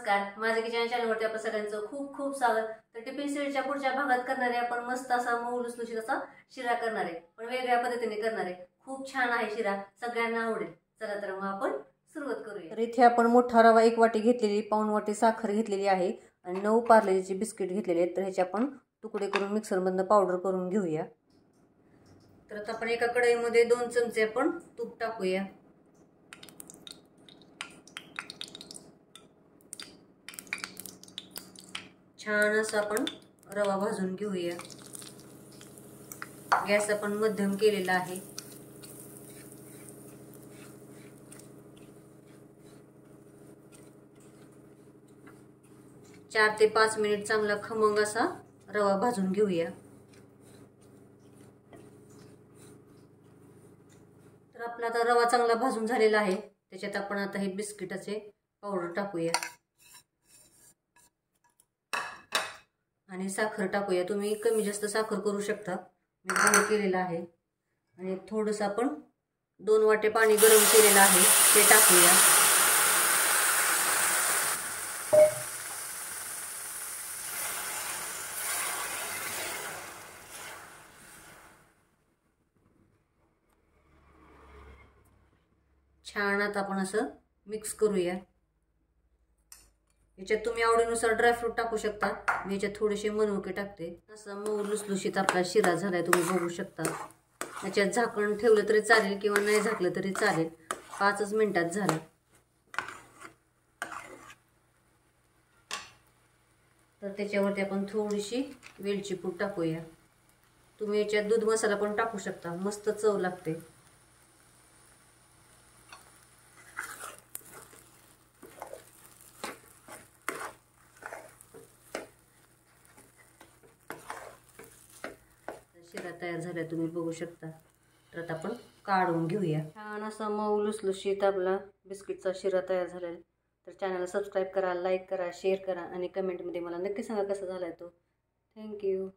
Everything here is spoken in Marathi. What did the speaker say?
नमस्कार, माझ्या किचन चॅनलवरती आपल्या सगळ्यांचं खूप खूप स्वागत। तर टिफिन सीरीजच्या पुढच्या भागात करणार आहे आपण मस्त असा मऊ लुसलुशीत असा शिरा करणार आहे, पण वेगळ्या पद्धतीने करणार आहे। खूप छान आहे शिरा, सगळ्यांना आवडेल। चला तर मग आपण सुरुवात करूया। तर इथे आपण मोठा रवा 1 वाटी घेतलेली, पाऊण वाटी साखर घेतलेली आहे आणि 9 पार्लेचे बिस्किट घेतलेले आहेत। तर ह्याचे आपण तुकडे करून मिक्सर मधून पावडर करून घेऊया। तर आता आपण एका कढईमध्ये 2 चमचे आपण तूप टाकूया। छान असं आपण रवा भाजून घेऊया। गॅस आपण मध्यम केलेला आहे। चार ते 5 मिनिट चांगला खमंग असा रवा भाजून घेऊया। तर आपला आता रवा चांगला भाजून झालेला आहे। त्याच्यात आपण आता हे बिस्किटाचे पावडर टाकूया आणि साखर टाकूया। तुम्ही कमी जास्त साखर करू शकता, मी कमी केलेला आहे। आणि थोडंसं आपण 2 वाटे पाणी गरम केलेलं आहे ते टाकूया। छान आता आपण असं मिक्स करूया। याच्यात तुम्ही आवडीनुसार ड्रायफ्रूट टाकू शकता। मी याच्यात थोडेसे मनुके टाकते। असा मऊ लुसलुशीत आपला शिरा झालाय, तुम्ही बघू शकता। याच्यात झाकण ठेवलं तरी चालेल किंवा नाही झाकलं तरी चालेल। 5 मिनिटात झाला। तर त्याच्यावरती आपण थोडीशी वेलची पूड टाकूया। तुम्ही याच्यात दूध मसाला पण टाकू शकता, मस्त चव लागते। शिरा तयार झाला, तुम्ही बघू शकता। तर आता आपण काढून घेऊया। छान असा मऊ लुसलुशीत आपला बिस्किटचा शिरा तयार झाला आहे। तर चॅनलला सबस्क्राईब करा, लाईक करा, शेअर करा आणि कमेंटमध्ये मला नक्की सांगा कसा झालाय तो। थँक्यू।